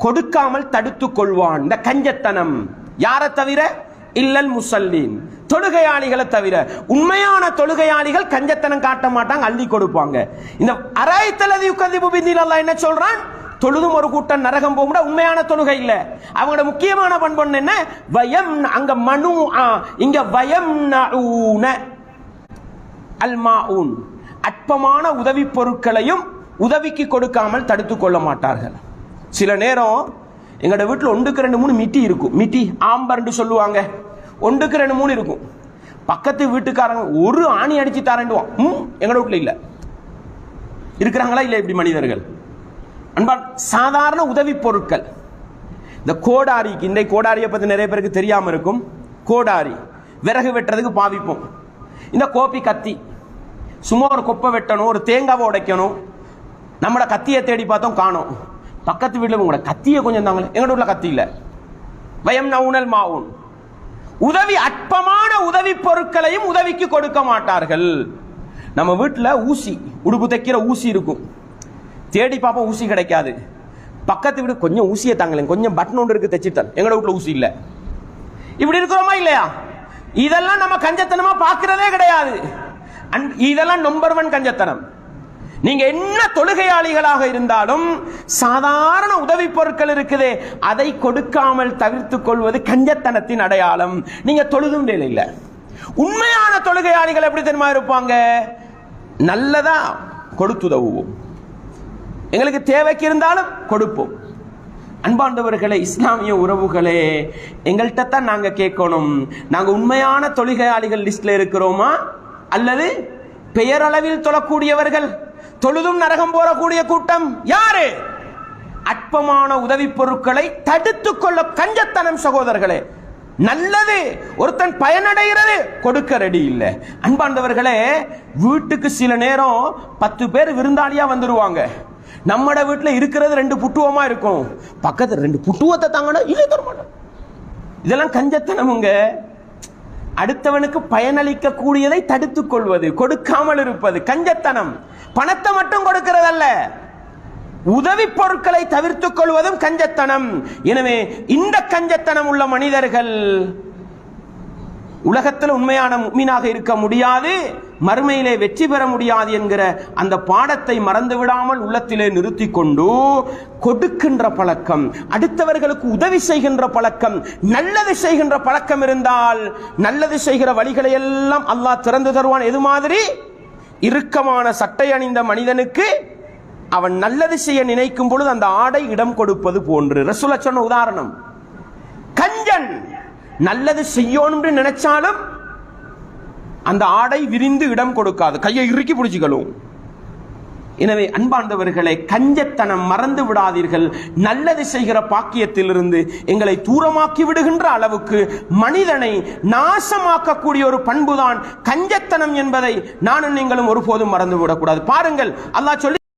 கொடுக்காமல் தடுத்துக் கொள்வான். இந்த கஞ்சத்தனம் யாரை தவிர? இல்லல் முசல்லீன், தொழுகையாளிகளை தவிர. உண்மையான தொழுகையாளிகள் கஞ்சத்தனம் காட்ட மாட்டாங்க, அள்ளி கொடுப்பாங்க. இந்த அராய்த்தலதி யுகதிபு பிதீன் அல்லாஹ் என்ன சொல்றான்? தொழுதும் ஒரு கூட்டம் நரகம் போகும்னா உண்மையான தொழுகை இல்ல. அவங்களோட முக்கியமான பண்பு என்ன? வயம், அங்க மனு, இங்க வயம் நஊன அல் மாஊன், அற்பமான உதவி பொருட்களையும் உதவிக்கு கொடுக்காமல் தடுத்துக் கொள்ள மாட்டார்கள். சில நேரம் எங்களோட வீட்டில் 1க்கு 2 3 மிட்டி இருக்கும். மிட்டி ஆம்பர்ன்னு சொல்லுவாங்க. 1க்கு 2 3 இருக்கும். பக்கத்து வீட்டுக்காரங்க ஒரு ஆணி அடிச்சு தரண்டுவான். எங்களோட வீட்டில் இல்லை. இருக்கிறாங்களா இல்லை இப்படி மனிதர்கள்? அன்பான், சாதாரண உதவி பொருட்கள். இந்த கோடாரிக்கு, இந்த கோடாரியை பற்றி நிறைய பேருக்கு தெரியாமல் இருக்கும். கோடாரி விறகு வெட்டுறதுக்கு பாவிப்போம். இந்த கோப்பி கத்தி, சும்மா ஒரு கொப்பை வெட்டணும், ஒரு தேங்காவை உடைக்கணும். நம்மளோட கத்தியை தேடி பார்த்தோம், காணோம். பக்கத்து வீட்டில் உங்களோட கத்தியை கொஞ்சம் தாங்களே, எங்களோட வீட்டில் கத்தி இல்லை. வயம் நவுனல் மாவுன், உதவி, அற்பமான உதவி பொருட்களையும் உதவிக்கு கொடுக்க மாட்டார்கள். நம்ம வீட்டில் ஊசி, உடுப்பு தைக்கிற ஊசி இருக்கும். தேடி பார்ப்போம், ஊசி கிடைக்காது. பக்கத்து வீடு கொஞ்சம் ஊசியை தாங்களேன், கொஞ்சம் பட்டன் ஒன்று இருக்கு, தைச்சிட்டான். எங்களோட வீட்டில் ஊசி இல்லை. இப்படி இருக்கிறோமா இல்லையா? இதெல்லாம் நம்ம கஞ்சத்தனமா பார்க்கிறதே கிடையாது. இதெல்லாம் நம்பர் 1 கஞ்சத்தனம். நீங்க என்ன தொழுகையாளிகளாக இருந்தாலும் சாதாரண உதவி பொருட்கள் இருக்குதே, அதை கொடுக்காமல் தவிர்த்துக் கொள்வது கஞ்சத்தனத்தின் அடையாளம். நீங்க தொழுதும் இல்லை. உண்மையான தொழுகையாளிகள் எப்படி தெரியுமா இருப்பாங்க? நல்லதா கொடுத்துதவுவோம், எங்களுக்கு தேவைக்கு இருந்தாலும் கொடுப்போம். அன்பாண்டவர்களே, இஸ்லாமிய உறவுகளே, எங்கள்கிட்ட தான் நாங்க கேட்கணும், நாங்க உண்மையான தொழுகையாளிகள் லிஸ்ட்ல இருக்கிறோமா அல்லது பெயரளவில் தொழக்கூடியவர்கள், தொழுதும் நரகம் போறக்கூடிய கூட்டம் யாரு? அற்பமான உதவி பொருட்களை தடுத்துக் கொள்ள கஞ்சத்தனம். சகோதரர்களே, நல்லது ஒருத்தன் பயனடைகிறது, கொடுக்க ரெடி இல்லை. அன்பாண்டவர்களே, வீட்டுக்கு சில நேரம் 10 பேர் விருந்தாளியா வந்துருவாங்க. நம்மட வீட்டில் இருக்கிறது 2 புட்டுவமா இருக்கும். பக்கத்துல 2 புட்டுவத்தை தாங்கன்னா இல்லை தர மாட்டோம். இதெல்லாம் கஞ்சத்தனமுங்க. அடுத்தவனுக்கு பயனளிக்க கூடியதை தடுத்துக் கொள்வது, கொடுக்காமல் இருப்பது கஞ்சத்தனம். பணத்தை மட்டும் கொடுக்கிறதல்ல, உதவி பொருட்களை தவிர்த்துக் கொள்வதும் கஞ்சத்தனம். எனவே இந்த கஞ்சத்தனம் உள்ள மனிதர்கள் உலகத்தில் உண்மையான முஃமினாக இருக்க முடியாது, மறுமையிலே வெற்றி பெற முடியாது என்கிற அந்த பாடத்தை மறந்து விடாமல் உள்ளத்திலே நிறுத்தி கொண்டு கொடுக்கின்ற பழக்கம், அடுத்தவர்களுக்கு உதவி செய்கின்ற பழக்கம், நல்லது செய்கின்ற பழக்கம் இருந்தால் நல்லது செய்கிற வழிகளை எல்லாம் அல்லாஹ் திறந்து தருவான். எது மாதிரி? இறுக்கமான சட்டை அணிந்த மனிதனுக்கு அவன் நல்லது செய்ய நினைக்கும் பொழுது அந்த ஆடை இடம் கொடுப்பது போன்று. ரசூலுல்லாஹ் சொன்ன உதாரணம், கஞ்சன் நல்லது செய்யணும்னு நினைச்சாலும் அந்த ஆடை விரிந்து இடம் கொடுக்காது, கையை இறுக்கி பிடிச்சிக்கணும். எனவே அன்பார்ந்தவர்களை, கஞ்சத்தனம் மறந்து விடாதீர்கள். நல்லது செய்கிற பாக்கியத்திலிருந்து எங்களை தூரமாக்கி விடுகின்ற அளவுக்கு மனிதனை நாசமாக்கக்கூடிய ஒரு பண்புதான் கஞ்சத்தனம் என்பதை நானும் நீங்களும் ஒருபோதும் மறந்து விடக்கூடாது. பாருங்கள், அல்லாஹ் சொல்லி